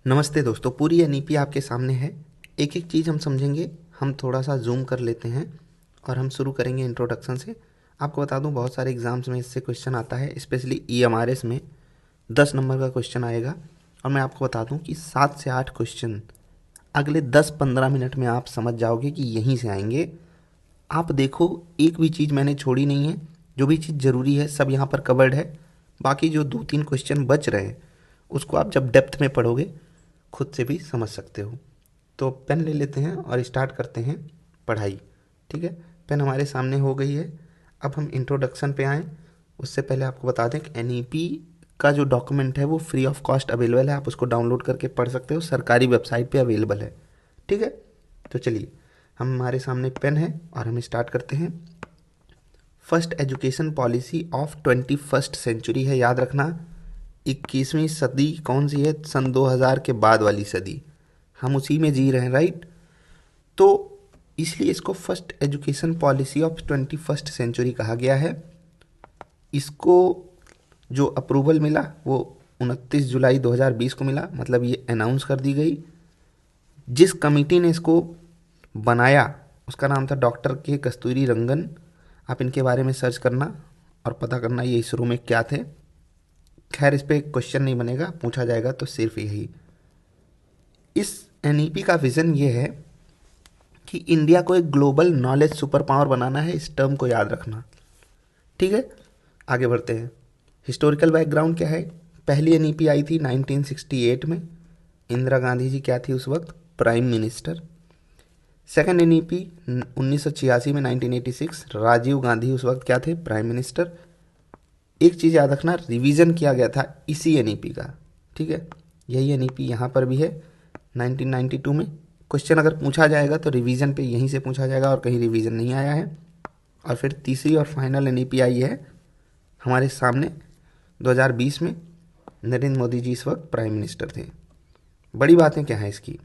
नमस्ते दोस्तों, पूरी एनईपी आपके सामने है। एक एक चीज़ हम समझेंगे। हम थोड़ा सा जूम कर लेते हैं और हम शुरू करेंगे इंट्रोडक्शन से। आपको बता दूं, बहुत सारे एग्जाम्स में इससे क्वेश्चन आता है, स्पेशली ईएमआरएस में 10 नंबर का क्वेश्चन आएगा। और मैं आपको बता दूं कि 7 से 8 क्वेश्चन अगले 10-15 मिनट में आप समझ जाओगे कि यहीं से आएंगे। आप देखो, एक भी चीज़ मैंने छोड़ी नहीं है। जो भी चीज़ ज़रूरी है सब यहाँ पर कवर्ड है। बाकी जो 2-3 क्वेश्चन बच रहे हैं उसको आप जब डेप्थ में पढ़ोगे खुद से भी समझ सकते हो। तो पेन ले लेते हैं और स्टार्ट करते हैं पढ़ाई। ठीक है, पेन हमारे सामने हो गई है। अब हम इंट्रोडक्शन पे आएँ। उससे पहले आपको बता दें कि एनईपी का जो डॉक्यूमेंट है वो फ्री ऑफ कॉस्ट अवेलेबल है। आप उसको डाउनलोड करके पढ़ सकते हो, सरकारी वेबसाइट पे अवेलेबल है। ठीक है, तो चलिए, हमारे सामने पेन है और हम स्टार्ट करते हैं। First education policy of 21st century है, याद रखना। 21वीं सदी कौन सी है? सन 2000 के बाद वाली सदी, हम उसी में जी रहे हैं, राइट। तो इसलिए इसको first education policy of 21st century कहा गया है। इसको जो अप्रूवल मिला वो 29 जुलाई 2020 को मिला, मतलब ये अनाउंस कर दी गई। जिस कमिटी ने इसको बनाया उसका नाम था डॉक्टर के कस्तूरी रंगन। आप इनके बारे में सर्च करना और पता करना ये इसरो में क्या थे। खैर, इस पे क्वेश्चन नहीं बनेगा, पूछा जाएगा तो सिर्फ यही। इस एनईपी का विज़न ये है कि इंडिया को एक ग्लोबल नॉलेज सुपर पावर बनाना है। इस टर्म को याद रखना। ठीक है, आगे बढ़ते हैं। हिस्टोरिकल बैकग्राउंड क्या है? पहली एनईपी आई थी 1968 में। इंदिरा गांधी जी क्या थी उस वक्त? Prime minister. सेकंड एनईपी 1986 में, 1986, राजीव गांधी उस वक्त क्या थे? Prime minister. एक चीज़ याद रखना, रिवीजन किया गया था इसी एनईपी का। ठीक है, यही एनईपी यहाँ पर भी है 1992 में। क्वेश्चन अगर पूछा जाएगा तो रिवीजन पे यहीं से पूछा जाएगा और कहीं रिवीजन नहीं आया है। और फिर तीसरी और फाइनल एनईपी आई है हमारे सामने 2020 में। नरेंद्र मोदी जी इस वक्त प्राइम मिनिस्टर थे। बड़ी बातें क्या हैं इसकी?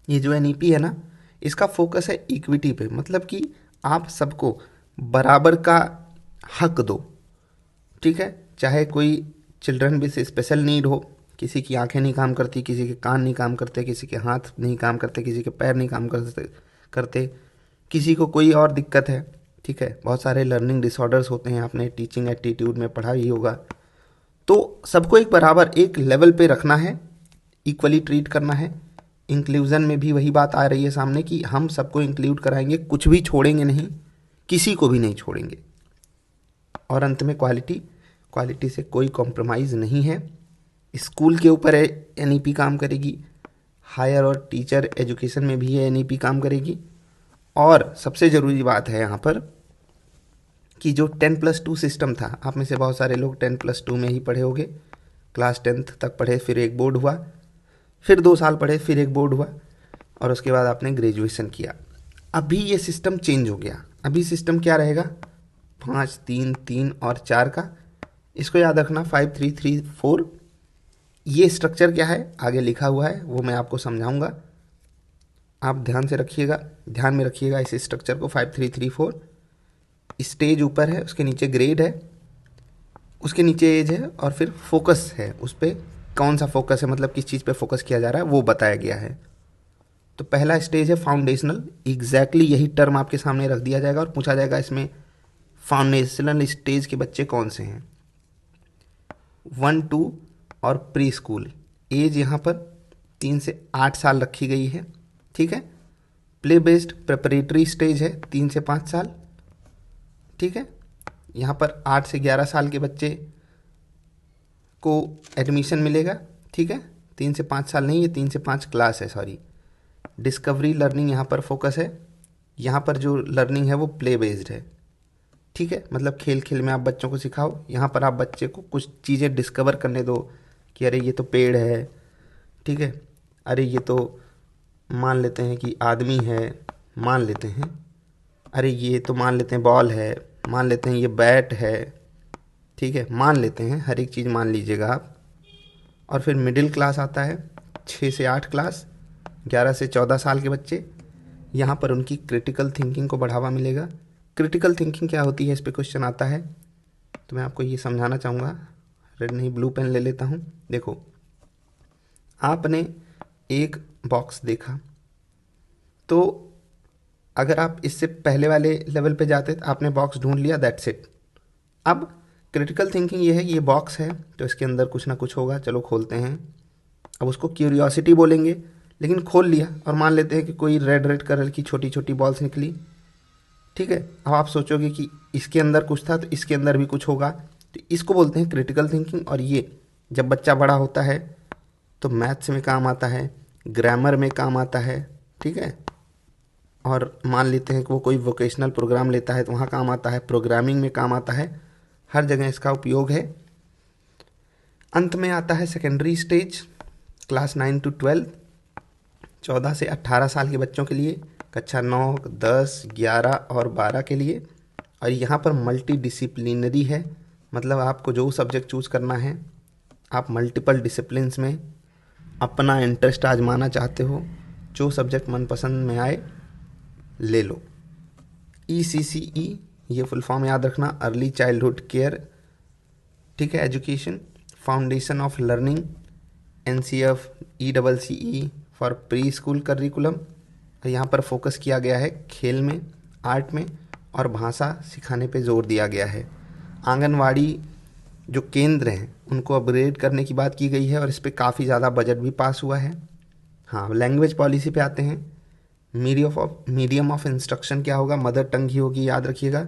ये जो एनईपी है ना, इसका फोकस है इक्विटी पे, मतलब कि आप सबको बराबर का हक दो। ठीक है, चाहे कोई चिल्ड्रन विद स्पेशल नीड हो, किसी की आंखें नहीं काम करती, किसी के कान नहीं काम करते, किसी के हाथ नहीं काम करते, किसी के पैर नहीं काम करते, किसी को कोई और दिक्कत है। ठीक है, बहुत सारे लर्निंग डिसऑर्डर्स होते हैं, आपने टीचिंग एटीट्यूड में पढ़ा ही होगा। तो सबको एक बराबर एक लेवल पे रखना है, इक्वली ट्रीट करना है। इंक्लूजन में भी वही बात आ रही है सामने कि हम सबको इंक्लूड कराएंगे, कुछ भी छोड़ेंगे नहीं, किसी को भी नहीं छोड़ेंगे। और अंत में क्वालिटी, क्वालिटी से कोई कॉम्प्रोमाइज़ नहीं है। स्कूल के ऊपर एनईपी काम करेगी, हायर और टीचर एजुकेशन में भी ये एनईपी काम करेगी। और सबसे ज़रूरी बात है यहाँ पर कि जो 10+2 सिस्टम था, आप में से बहुत सारे लोग 10+2 में ही पढ़े होंगे। क्लास 10th तक पढ़े, फिर एक बोर्ड हुआ, फिर 2 साल पढ़े, फिर एक बोर्ड हुआ, और उसके बाद आपने ग्रेजुएशन किया। अभी ये सिस्टम चेंज हो गया। अभी सिस्टम क्या रहेगा? 5-3-3 और 4 का। इसको याद रखना, 5-3-3-4। ये स्ट्रक्चर क्या है आगे लिखा हुआ है वो मैं आपको समझाऊंगा, आप ध्यान से रखिएगा, ध्यान में रखिएगा इस स्ट्रक्चर को। 5-3-3-4, स्टेज ऊपर है, उसके नीचे ग्रेड है, उसके नीचे एज है, और फिर फोकस है। उस पर कौन सा फोकस है, मतलब किस चीज़ पे फोकस किया जा रहा है वो बताया गया है। तो पहला स्टेज है फाउंडेशनल। एग्जैक्टली यही टर्म आपके सामने रख दिया जाएगा और पूछा जाएगा इसमें फाउंडेशनल स्टेज के बच्चे कौन से हैं। 1-2 और प्री स्कूल। एज यहाँ पर 3 से 8 साल रखी गई है। ठीक है, प्ले बेस्ड प्रिपरेटरी स्टेज है 3 से 5 साल। ठीक है, यहाँ पर 8 से 11 साल के बच्चे को एडमिशन मिलेगा। ठीक है, 3 से 5 साल नहीं, ये 3 से 5 क्लास है, सॉरी। डिस्कवरी लर्निंग यहाँ पर फोकस है। यहाँ पर जो लर्निंग है वो प्ले बेस्ड है। ठीक है, मतलब खेल खेल में आप बच्चों को सिखाओ। यहाँ पर आप बच्चे को कुछ चीज़ें डिस्कवर करने दो कि अरे ये तो पेड़ है, ठीक है, अरे ये तो मान लेते हैं कि आदमी है, मान लेते हैं, अरे ये तो मान लेते हैं बॉल है, मान लेते हैं ये बैट है। ठीक है, मान लेते हैं, हर एक चीज़ मान लीजिएगा आप। और फिर मिडिल क्लास आता है, 6 से 8 क्लास, 11 से 14 साल के बच्चे। यहाँ पर उनकी क्रिटिकल थिंकिंग को बढ़ावा मिलेगा। क्रिटिकल थिंकिंग क्या होती है, इस पे क्वेश्चन आता है, तो मैं आपको ये समझाना चाहूँगा। रेड नहीं, ब्लू पेन ले लेता हूँ। देखो, आपने एक बॉक्स देखा, तो अगर आप इससे पहले वाले लेवल पे जाते तो आपने बॉक्स ढूंढ लिया, दैट्स इट। अब क्रिटिकल थिंकिंग ये है, ये बॉक्स है तो इसके अंदर कुछ ना कुछ होगा, चलो खोलते हैं। अब उसको क्यूरियोसिटी बोलेंगे, लेकिन खोल लिया और मान लेते हैं कि कोई रेड रेड कलर की छोटी छोटी बॉल्स निकली। ठीक है, अब आप सोचोगे कि इसके अंदर कुछ था तो इसके अंदर भी कुछ होगा, तो इसको बोलते हैं क्रिटिकल थिंकिंग। और ये जब बच्चा बड़ा होता है तो मैथ्स में काम आता है, ग्रामर में काम आता है। ठीक है, और मान लेते हैं कि वो कोई वोकेशनल प्रोग्राम लेता है तो वहाँ काम आता है, प्रोग्रामिंग में काम आता है, हर जगह इसका उपयोग है। अंत में आता है सेकेंडरी स्टेज, क्लास 9 to 12, 14 से 18 साल के बच्चों के लिए, कक्षा 9, 10, 11 और 12 के लिए। और यहाँ पर मल्टी डिसिप्लिनरी है, मतलब आपको जो सब्जेक्ट चूज़ करना है, आप मल्टीपल डिसिप्लिन्स में अपना इंटरेस्ट आजमाना चाहते हो, जो सब्जेक्ट मनपसंद में आए ले लो। ECCE, ये फुल फॉर्म याद रखना, अर्ली चाइल्डहुड केयर। ठीक है, education, foundation of learning, NCF, ECCE for pre school curriculum. यहाँ पर फोकस किया गया है खेल में, आर्ट में और भाषा सिखाने पे जोर दिया गया है। आंगनवाड़ी जो केंद्र हैं उनको अपग्रेड करने की बात की गई है और इस पर काफ़ी ज़्यादा बजट भी पास हुआ है। हाँ, लैंग्वेज पॉलिसी पे आते हैं। मीडियम ऑफ इंस्ट्रक्शन क्या होगा, मदर टंग ही होगी, याद रखिएगा।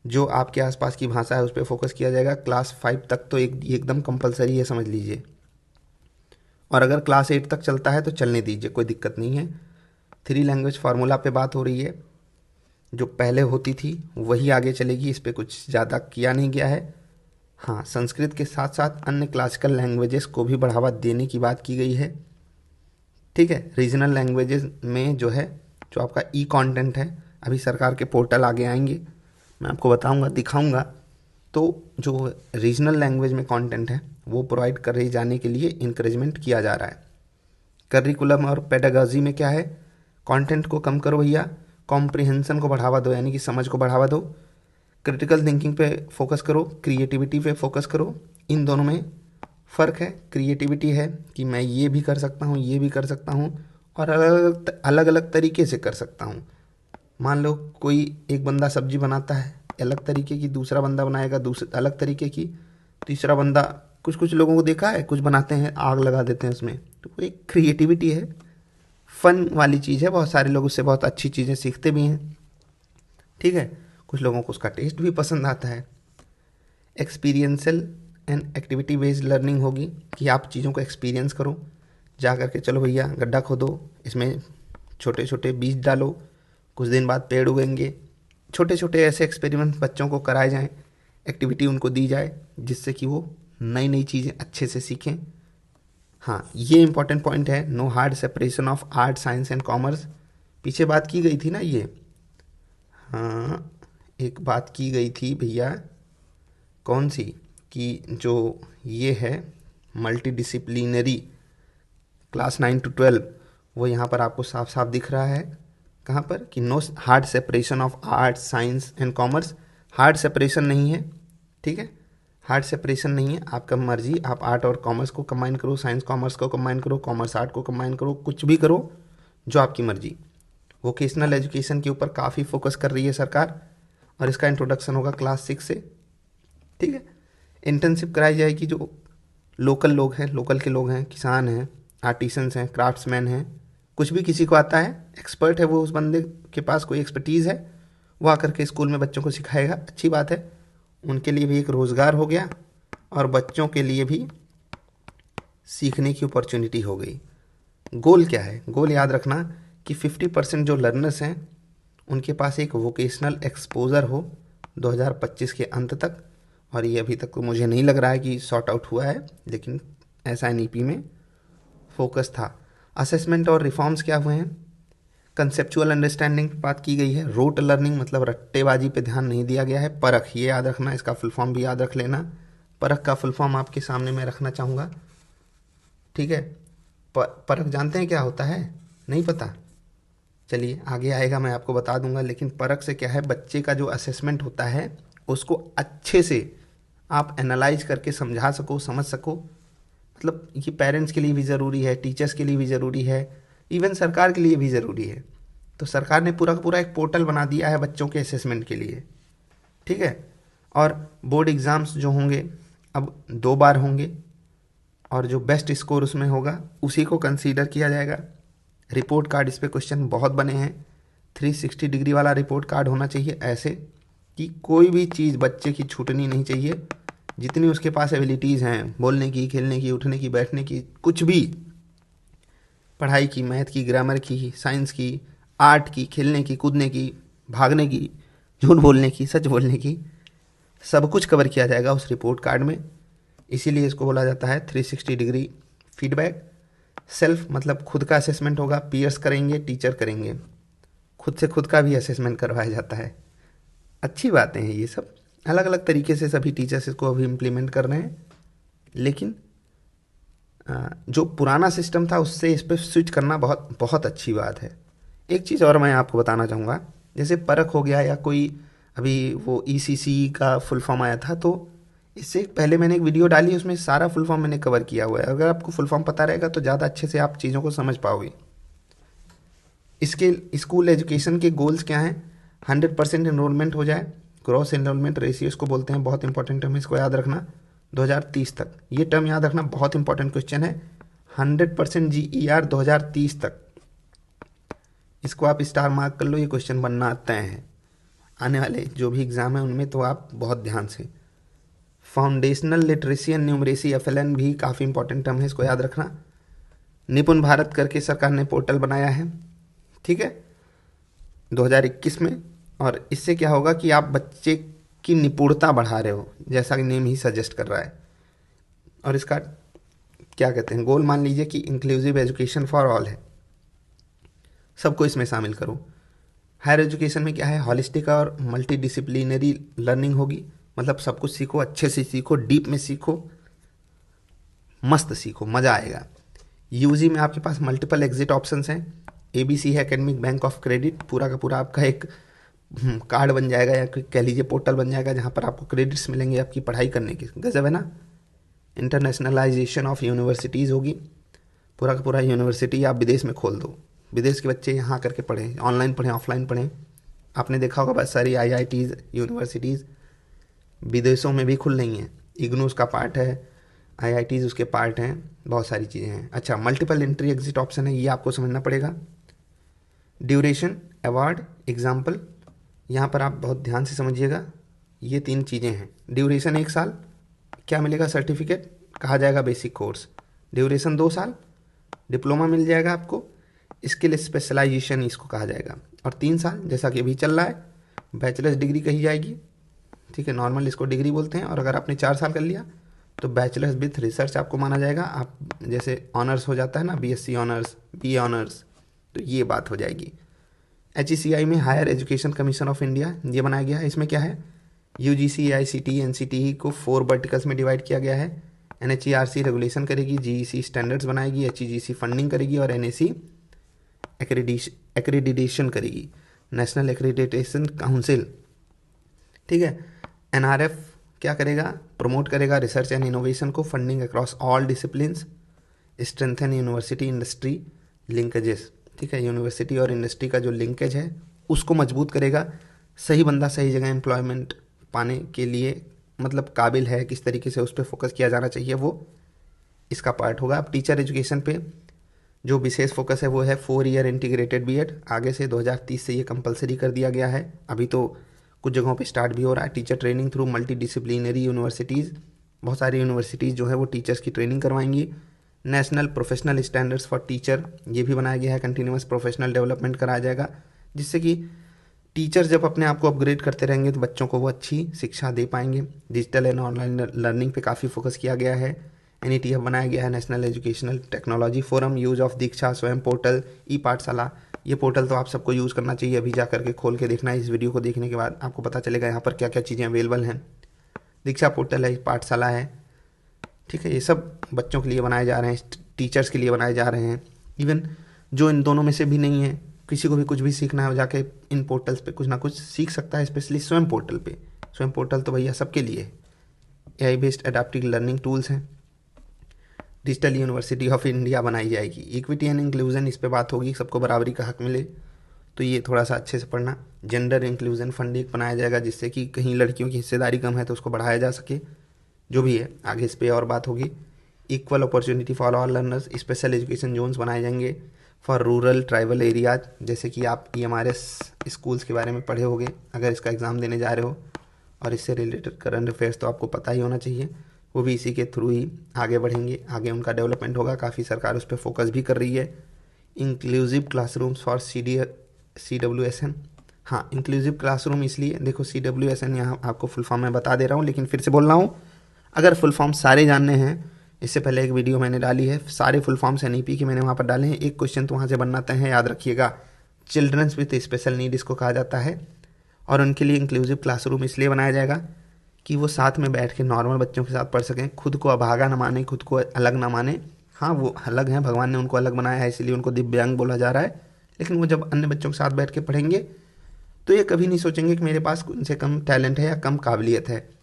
जो आपके आसपास की भाषा है उस पर फोकस किया जाएगा। क्लास 5 तक तो एकदम कंपलसरी है, समझ लीजिए। और अगर क्लास 8 तक चलता है तो चलने दीजिए, कोई दिक्कत नहीं है। 3 लैंग्वेज फार्मूला पे बात हो रही है, जो पहले होती थी वही आगे चलेगी, इस पर कुछ ज़्यादा किया नहीं गया है। हाँ, संस्कृत के साथ साथ अन्य क्लासिकल लैंग्वेजेस को भी बढ़ावा देने की बात की गई है। ठीक है, रीजनल लैंग्वेजेस में जो है, जो आपका कंटेंट है, अभी सरकार के पोर्टल आगे आएंगे, मैं आपको बताऊंगा, दिखाऊंगा। तो जो रीजनल लैंग्वेज में कंटेंट है वो प्रोवाइड करे जाने के लिए इंकरेजमेंट किया जा रहा है। करिकुलम और पेडागॉजी में क्या है, कंटेंट को कम करो भैया, कॉम्प्रिहेंशन को बढ़ावा दो, यानी कि समझ को बढ़ावा दो। क्रिटिकल थिंकिंग पे फोकस करो, क्रिएटिविटी पे फोकस करो। इन दोनों में फ़र्क है। क्रिएटिविटी है कि मैं ये भी कर सकता हूँ, ये भी कर सकता हूँ, और अलग अलग तरीके से कर सकता हूँ। मान लो कोई एक बंदा सब्जी बनाता है अलग तरीके की, दूसरा बंदा बनाएगा दूसरे अलग तरीके की, तीसरा बंदा, कुछ कुछ लोगों को देखा है, कुछ बनाते हैं आग लगा देते हैं उसमें, तो वो एक क्रिएटिविटी है, फन वाली चीज़ है। बहुत सारे लोग उससे बहुत अच्छी चीज़ें सीखते भी हैं। ठीक है, कुछ लोगों को उसका टेस्ट भी पसंद आता है। Experiential and activity based learning होगी कि आप चीज़ों को एक्सपीरियंस करो, जा करके चलो भैया गड्ढा खोदो, इसमें छोटे छोटे बीज डालो, कुछ दिन बाद पेड़ उगेंगे। छोटे छोटे ऐसे एक्सपेरिमेंट बच्चों को कराए जाएं, एक्टिविटी उनको दी जाए जिससे कि वो नई नई चीज़ें अच्छे से सीखें। हाँ, ये इंपॉर्टेंट पॉइंट है, no hard separation of art, science and commerce. पीछे बात की गई थी ना ये, हाँ एक बात की गई थी भैया, कौन सी, कि जो ये है मल्टी डिसिप्लिनरी क्लास 9 to 12, वो यहाँ पर आपको साफ साफ दिख रहा है। कहाँ पर, कि no hard separation of art, science and commerce. Hard separation नहीं है, ठीक है, हार्ड सेपरेशन नहीं है, आपका मर्जी, आप आर्ट और कॉमर्स को कंबाइन करो, साइंस कॉमर्स को कंबाइन करो, कॉमर्स आर्ट को कंबाइन करो, कुछ भी करो, जो आपकी मर्जी। वोकेशनल एजुकेशन के ऊपर काफ़ी फोकस कर रही है सरकार, और इसका इंट्रोडक्शन होगा क्लास 6 से। ठीक है, इंटर्नशिप कराई जाएगी, जो लोकल लोग हैं, लोकल के लोग हैं, किसान हैं, आर्टिसंस हैं, क्राफ्ट्समैन हैं, कुछ भी किसी को आता है, एक्सपर्ट है वो, उस बंदे के पास कोई एक्सपर्टीज़ है, वो आकर के स्कूल में बच्चों को सिखाएगा। अच्छी बात है, उनके लिए भी एक रोज़गार हो गया और बच्चों के लिए भी सीखने की अपॉर्चुनिटी हो गई। गोल क्या है, गोल याद रखना कि 50% जो लर्नर्स हैं उनके पास एक वोकेशनल एक्सपोज़र हो 2025 के अंत तक। और ये अभी तक तो मुझे नहीं लग रहा है कि सॉर्ट आउट हुआ है, लेकिन ऐसा NEP में फोकस था। असेसमेंट और रिफॉर्म्स क्या हुए हैं, कंसेप्चुअल अंडरस्टैंडिंग पर बात की गई है, रोट लर्निंग मतलब रट्टेबाजी पे ध्यान नहीं दिया गया है। परख, ये याद रखना, इसका फुल फॉर्म भी याद रख लेना। परख का फुल फॉर्म आपके सामने मैं रखना चाहूँगा। ठीक है, परख जानते हैं क्या होता है, नहीं पता, चलिए आगे आएगा मैं आपको बता दूंगा। लेकिन परख से क्या है, बच्चे का जो असेसमेंट होता है उसको अच्छे से आप एनालाइज करके समझा सको, समझ सको, मतलब ये पेरेंट्स के लिए भी ज़रूरी है, टीचर्स के लिए भी ज़रूरी है, इवन सरकार के लिए भी ज़रूरी है। तो सरकार ने पूरा का पूरा एक पोर्टल बना दिया है बच्चों के असेसमेंट के लिए, ठीक है। और बोर्ड एग्ज़ाम्स जो होंगे अब 2 बार होंगे, और जो बेस्ट स्कोर उसमें होगा उसी को कंसीडर किया जाएगा। रिपोर्ट कार्ड, इस पर क्वेश्चन बहुत बने हैं। 360 डिग्री वाला रिपोर्ट कार्ड होना चाहिए, ऐसे कि कोई भी चीज़ बच्चे की छूटनी नहीं चाहिए। जितनी उसके पास एबिलिटीज़ हैं, बोलने की, खेलने की, उठने की, बैठने की, कुछ भी, पढ़ाई की, मैथ की, ग्रामर की, साइंस की, आर्ट की, खेलने की, कूदने की, भागने की, झूठ बोलने की, सच बोलने की, सब कुछ कवर किया जाएगा उस रिपोर्ट कार्ड में। इसीलिए इसको बोला जाता है 360 डिग्री फीडबैक। सेल्फ मतलब खुद का असेसमेंट होगा, पीयर्स करेंगे, टीचर करेंगे, खुद से खुद का भी असेसमेंट करवाया जाता है। अच्छी बातें हैं ये सब, अलग अलग तरीके से सभी टीचर्स इसको अभी इम्प्लीमेंट कर रहे हैं। लेकिन जो पुराना सिस्टम था उससे इस पर स्विच करना बहुत बहुत अच्छी बात है। एक चीज़ और मैं आपको बताना चाहूँगा, जैसे परख हो गया या कोई अभी वो ईसीसी का फुल फॉर्म आया था, तो इससे पहले मैंने एक वीडियो डाली, उसमें सारा फुल फॉर्म मैंने कवर किया हुआ है। अगर आपको फुल फॉर्म पता रहेगा तो ज़्यादा अच्छे से आप चीज़ों को समझ पाओगे। इसके स्कूल एजुकेशन के गोल्स क्या हैं? 100% इनरोलमेंट हो जाए, ग्रॉस इनरोलमेंट रेशियो इसको बोलते हैं, बहुत इंपॉर्टेंट टर्म है, इसको याद रखना। 2030 तक, ये टर्म याद रखना, बहुत इंपॉर्टेंट क्वेश्चन है। 100% GER 2030 तक, इसको आप स्टार मार्क कर लो, ये क्वेश्चन बनना तय है। आने वाले जो भी एग्ज़ाम है उनमें तो आप बहुत ध्यान से। Foundational literacy and numeracy FLN भी काफ़ी इंपॉर्टेंट टर्म है, इसको याद रखना। निपुण भारत करके सरकार ने पोर्टल बनाया है, ठीक है, 2021 में। और इससे क्या होगा कि आप बच्चे की निपुणता बढ़ा रहे हो, जैसा कि नेम ही सजेस्ट कर रहा है। और इसका क्या कहते हैं, गोल मान लीजिए कि इंक्लूसिव एजुकेशन फॉर ऑल है, सबको इसमें शामिल करो। हायर एजुकेशन में क्या है, हॉलिस्टिक और मल्टी डिसिप्लिनरी लर्निंग होगी, मतलब सब कुछ सीखो, अच्छे से सीखो, डीप में सीखो, मस्त सीखो, मज़ा आएगा। यूजी में आपके पास मल्टीपल एग्जिट ऑप्शंस हैं। ABC है एकेडमिक बैंक ऑफ क्रेडिट, पूरा का पूरा आपका एक कार्ड बन जाएगा, या कह लीजिए पोर्टल बन जाएगा, जहाँ पर आपको क्रेडिट्स मिलेंगे आपकी पढ़ाई करने की। गजब है ना। इंटरनेशनलाइजेशन ऑफ यूनिवर्सिटीज़ होगी, पूरा का पूरा यूनिवर्सिटी आप विदेश में खोल दो, विदेश के बच्चे यहाँ करके पढ़ें, ऑनलाइन पढ़ें, ऑफलाइन पढ़ें। आपने देखा होगा बहुत सारी IITs यूनिवर्सिटीज़ विदेशों में भी खुल रही हैं, इग्नू उसका पार्ट है, IITs उसके पार्ट हैं, बहुत सारी चीज़ें हैं। अच्छा, मल्टीपल एंट्री एग्जिट ऑप्शन है, ये आपको समझना पड़ेगा। ड्यूरेशन, अवार्ड, एग्जाम्पल, यहाँ पर आप बहुत ध्यान से समझिएगा, ये 3 चीज़ें हैं। ड्यूरेशन 1 साल, क्या मिलेगा? सर्टिफिकेट, कहा जाएगा बेसिक कोर्स। ड्यूरेशन 2 साल, डिप्लोमा मिल जाएगा आपको, स्किल स्पेशलाइजेशन इसको कहा जाएगा। और 3 साल, जैसा कि अभी चल रहा है, बैचलर्स डिग्री कही जाएगी, ठीक है, नॉर्मल इसको डिग्री बोलते हैं। और अगर आपने 4 साल कर लिया तो बैचलर्स विथ रिसर्च आपको माना जाएगा। आप जैसे ऑनर्स हो जाता है ना, BSc ऑनर्स, BA ऑनर्स, तो ये बात हो जाएगी। HECI में higher education commission of India, ये बनाया गया है। इसमें क्या है, UGC, AICTE, NCTE को 4 वर्टिकल्स में डिवाइड किया गया है। NHERC रेगुलेशन करेगी, GEC स्टैंडर्ड्स बनाएगी, HEGC फंडिंग करेगी, और NAC एक्रेडिटेशन करेगी, नेशनल एक्रेडिटेशन काउंसिल, ठीक है। NRF क्या करेगा? प्रमोट करेगा रिसर्च एंड इनोवेशन को, funding across all disciplines, strengthen university industry linkages, ठीक है, यूनिवर्सिटी और इंडस्ट्री का जो लिंकेज है उसको मजबूत करेगा। सही बंदा सही जगह एम्प्लॉयमेंट पाने के लिए मतलब काबिल है, किस तरीके से उस पर फोकस किया जाना चाहिए, वो इसका पार्ट होगा। अब टीचर एजुकेशन पे जो विशेष फोकस है वो है 4 ईयर इंटीग्रेटेड BEd, आगे से 2030 से ये कंपलसरी कर दिया गया है। अभी तो कुछ जगहों पे स्टार्ट भी हो रहा है। Teacher training through multidisciplinary universities, बहुत सारी यूनिवर्सिटीज़ जो है वो टीचर्स की ट्रेनिंग करवाएंगी। National professional standards for teacher, ये भी बनाया गया है, कंटिन्यूस प्रोफेशनल डेवलपमेंट कराया जाएगा, जिससे कि टीचर जब अपने आप को अपग्रेड करते रहेंगे तो बच्चों को वो अच्छी शिक्षा दे पाएंगे। डिजिटल एंड ऑनलाइन लर्निंग पे काफ़ी फोकस किया गया है। NETF बनाया गया है, national educational technology forum, use of Diksha, Swayam portal, पाठशाला। ये पोर्टल तो आप सबको यूज़ करना चाहिए, अभी जा करके खोल के देखना है, इस वीडियो को देखने के बाद आपको पता चलेगा यहाँ पर क्या क्या चीज़ें अवेलेबल हैं। दीक्षा पोर्टल है, पाठशाला है, ठीक है, ये सब बच्चों के लिए बनाए जा रहे हैं, टीचर्स के लिए बनाए जा रहे हैं। इवन जो इन दोनों में से भी नहीं है, किसी को भी कुछ भी सीखना है, जाके इन पोर्टल्स पे कुछ ना कुछ सीख सकता है, स्पेशली स्वयं पोर्टल पे। स्वयं पोर्टल तो भैया सबके लिए है। AI based adaptive learning tools हैं। डिजिटल यूनिवर्सिटी ऑफ इंडिया बनाई जाएगी। इक्विटी एंड इंक्लूजन, इस पे बात होगी, सबको बराबरी का हक मिले, तो ये थोड़ा सा अच्छे से पढ़ना। जेंडर इंक्लूजन फंड एक बनाया जाएगा जिससे कि कहीं लड़कियों की हिस्सेदारी कम है तो उसको बढ़ाया जा सके, जो भी है आगे इस पर और बात होगी। Equal opportunity for all learners, special education zones बनाए जाएंगे फॉर रूरल ट्राइबल एरियाज, जैसे कि आप EMRS स्कूल्स के बारे में पढ़े होंगे अगर इसका एग्ज़ाम देने जा रहे हो, और इससे रिलेटेड करंट अफेयर्स तो आपको पता ही होना चाहिए, वो भी इसी के थ्रू ही आगे बढ़ेंगे, आगे उनका डेवलपमेंट होगा, काफ़ी सरकार उस पर फोकस भी कर रही है। इंक्लूसिव क्लासरूम्स फॉर CWSN, हाँ इंक्लूसिव क्लासरूम इसलिए देखो, CWSN यहाँ आपको फुल फॉर्म में बता दे रहा हूँ, लेकिन फिर से बोल रहा हूँ, अगर फुल फॉर्म सारे जानने हैं, इससे पहले एक वीडियो मैंने डाली है, सारे फुल फॉर्म्स NEP के मैंने वहाँ पर डाले हैं, एक क्वेश्चन तो वहाँ से बनना तय है, याद रखिएगा। चिल्ड्रंस विथ स्पेशल नीड इसको कहा जाता है, और उनके लिए इंक्लूसिव क्लासरूम इसलिए बनाया जाएगा कि वो साथ में बैठ के नॉर्मल बच्चों के साथ पढ़ सकें, खुद को अभागा न माने, खुद को अलग ना माने। हाँ वो अलग हैं, भगवान ने उनको अलग बनाया है, इसीलिए उनको दिव्यांग बोला जा रहा है, लेकिन वो जब अन्य बच्चों के साथ बैठ के पढ़ेंगे तो ये कभी नहीं सोचेंगे कि मेरे पास उनसे कम टैलेंट है या कम काबिलियत है।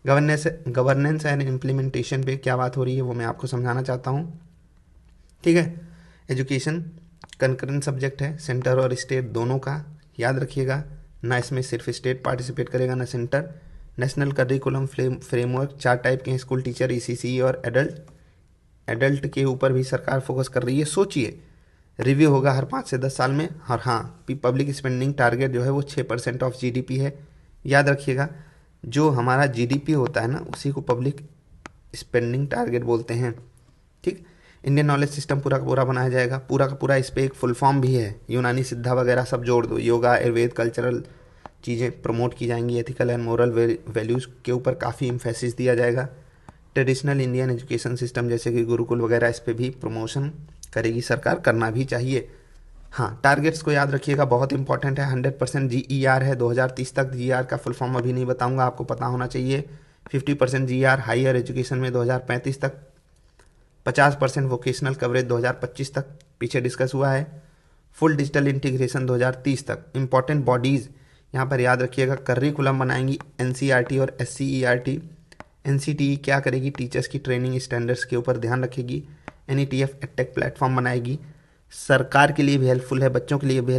गवर्नेंस एंड इम्प्लीमेंटेशन पे क्या बात हो रही है वो मैं आपको समझाना चाहता हूँ, ठीक है। एजुकेशन कंकरेंट सब्जेक्ट है, सेंटर और स्टेट दोनों का, याद रखिएगा, ना इसमें सिर्फ स्टेट पार्टिसिपेट करेगा ना centre. National curriculum framework, 4 type के हैं, स्कूल टीचर, ECCE और एडल्ट के ऊपर भी सरकार फोकस कर रही है, सोचिए। रिव्यू होगा हर 5 से 10 साल में, और हाँ पब्लिक स्पेंडिंग टारगेट जो है वो 6% ऑफ GDP है, याद रखिएगा। जो हमारा GDP होता है ना उसी को पब्लिक स्पेंडिंग टारगेट बोलते हैं, ठीक। इंडियन नॉलेज सिस्टम पूरा का पूरा बनाया जाएगा, पूरा का पूरा, इस पर एक फुल फॉर्म भी है, यूनानी सिद्धा वगैरह सब जोड़ दो, योगा आयुर्वेद कल्चरल चीज़ें प्रमोट की जाएंगी, एथिकल एंड मोरल वैल्यूज़ के ऊपर काफ़ी इम्फेसिस दिया जाएगा। ट्रेडिशनल इंडियन एजुकेशन सिस्टम जैसे कि गुरुकुल वगैरह, इस पर भी प्रमोशन करेगी सरकार, करना भी चाहिए। हाँ टारगेट्स को याद रखिएगा, बहुत इंपॉर्टेंट है। 100% GER है 2030 तक, GER का फुल फॉर्म अभी नहीं बताऊंगा, आपको पता होना चाहिए। 50% GER हायर एजुकेशन में 2035 तक, 50% वोकेशनल कवरेज 2025 तक, पीछे डिस्कस हुआ है। फुल डिजिटल इंटीग्रेशन 2030 तक। इंपॉर्टेंट बॉडीज़ यहाँ पर याद रखिएगा, करिकुलम बनाएंगी NCERT और SCERT। NCTE क्या करेगी, टीचर्स की ट्रेनिंग स्टैंडर्ड्स के ऊपर ध्यान रखेगी। NETF एडटेक प्लेटफॉर्म बनाएगी, सरकार के लिए भी हेल्पफुल है, बच्चों के लिए भी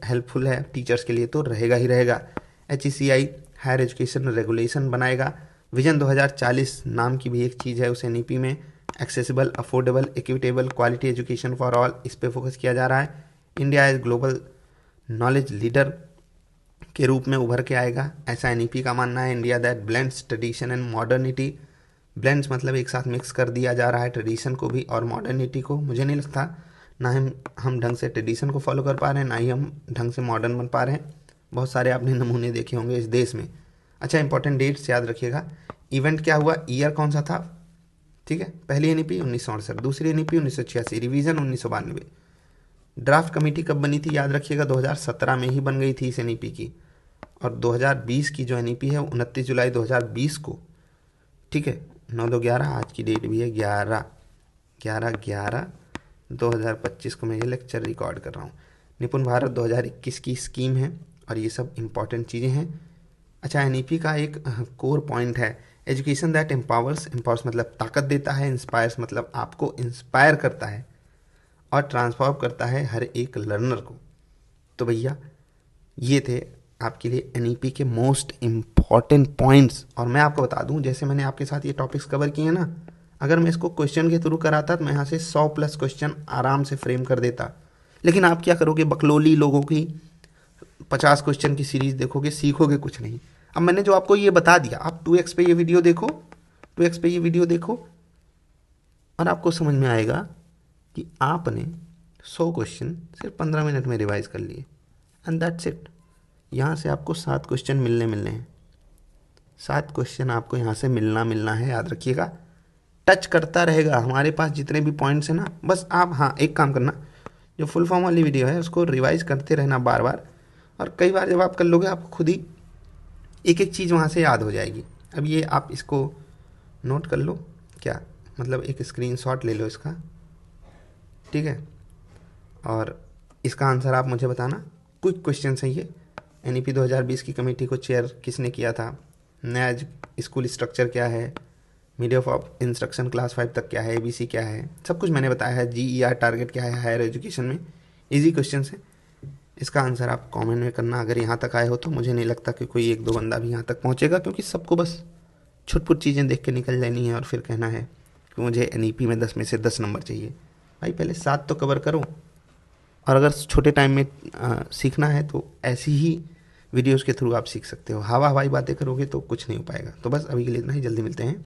हेल्पफुल है, टीचर्स के लिए तो रहेगा ही रहेगा। HECI हायर एजुकेशन रेगुलेशन बनाएगा। विजन 2040 नाम की भी एक चीज़ है उस NEP में, accessible, affordable, equitable, quality education for all, इस पर फोकस किया जा रहा है। India as global knowledge leader के रूप में उभर के आएगा, ऐसा NEP का मानना है। India that blends tradition and modernity, blends मतलब एक साथ मिक्स कर दिया जा रहा है ट्रेडिशन को भी और मॉडर्निटी को। मुझे नहीं लगता ना हम ढंग से ट्रेडिशन को फॉलो कर पा रहे हैं, ना ही हम ढंग से मॉडर्न बन पा रहे हैं। बहुत सारे आपने नमूने देखे होंगे इस देश में। अच्छा इंपॉर्टेंट डेट्स याद रखिएगा। इवेंट क्या हुआ, ईयर कौन सा था, ठीक है। पहली NEP 1968, दूसरी NEP 1986, रिवीजन 1992। ड्राफ्ट कमेटी कब बनी थी, याद रखिएगा 2017 में ही बन गई थी इस NEP की, और 2020 की जो NEP है 29 जुलाई 2020 को, ठीक है। 9/2/11 आज की डेट भी है, 11/11/2025 को मैं ये लेक्चर रिकॉर्ड कर रहा हूँ। निपुण भारत 2021 की स्कीम है, और ये सब इंपॉर्टेंट चीज़ें हैं। अच्छा NEP का एक कोर पॉइंट है, एजुकेशन दैट एम्पावर्स, एम्पावर्स मतलब ताकत देता है, इंस्पायर्स मतलब आपको इंस्पायर करता है, और ट्रांसफॉर्म करता है हर एक लर्नर को। तो भैया ये थे आपके लिए NEP के मोस्ट इम्पॉर्टेंट पॉइंट्स। और मैं आपको बता दूं, जैसे मैंने आपके साथ ये टॉपिक्स कवर किए ना, अगर मैं इसको क्वेश्चन के थ्रू कराता तो मैं यहाँ से 100+ क्वेश्चन आराम से फ्रेम कर देता, लेकिन आप क्या करोगे, बकलोली लोगों की 50 क्वेश्चन की सीरीज देखोगे, सीखोगे कुछ नहीं। अब मैंने जो आपको ये बता दिया, आप 2x पे ये वीडियो देखो, 2x पे ये वीडियो देखो, और आपको समझ में आएगा कि आपने 100 क्वेश्चन सिर्फ 15 मिनट में रिवाइज कर लिए, एंड दैट्स इट। यहाँ से आपको 7 क्वेश्चन मिलने हैं, 7 क्वेश्चन आपको यहाँ से मिलना है, याद रखिएगा। टच करता रहेगा हमारे पास जितने भी पॉइंट्स हैं ना, बस आप हाँ एक काम करना, जो फुल फॉर्म वाली वीडियो है उसको रिवाइज करते रहना बार बार, और कई बार जब आप कर लोगे आपको खुद ही एक एक चीज़ वहाँ से याद हो जाएगी। अब ये आप इसको नोट कर लो, क्या मतलब एक स्क्रीनशॉट ले लो इसका, ठीक है, और इसका आंसर आप मुझे बताना। क्विक क्वेश्चन है ये। NEP 2020 की कमेटी को चेयर किसने किया था, नया स्कूल स्ट्रक्चर क्या है, मीडिया ऑफ इंस्ट्रक्शन क्लास 5 तक क्या है, ABC क्या है, सब कुछ मैंने बताया है। GER टारगेट क्या है हायर एजुकेशन में, इजी क्वेश्चन है। इसका आंसर आप कमेंट में करना। अगर यहाँ तक आए हो तो मुझे नहीं लगता कि कोई एक दो बंदा भी यहाँ तक पहुँचेगा, क्योंकि सबको बस छुटपुट चीज़ें देख के निकल जानी है और फिर कहना है कि मुझे NEP में 10 में से 10 नंबर चाहिए। भाई पहले 7 तो कवर करो, और अगर छोटे टाइम में सीखना है तो ऐसी ही वीडियोज़ के थ्रू आप सीख सकते हो। हवा हवाई बातें करोगे तो कुछ नहीं हो पाएगा। तो बस अभी के लिए इतना ही, जल्दी मिलते हैं।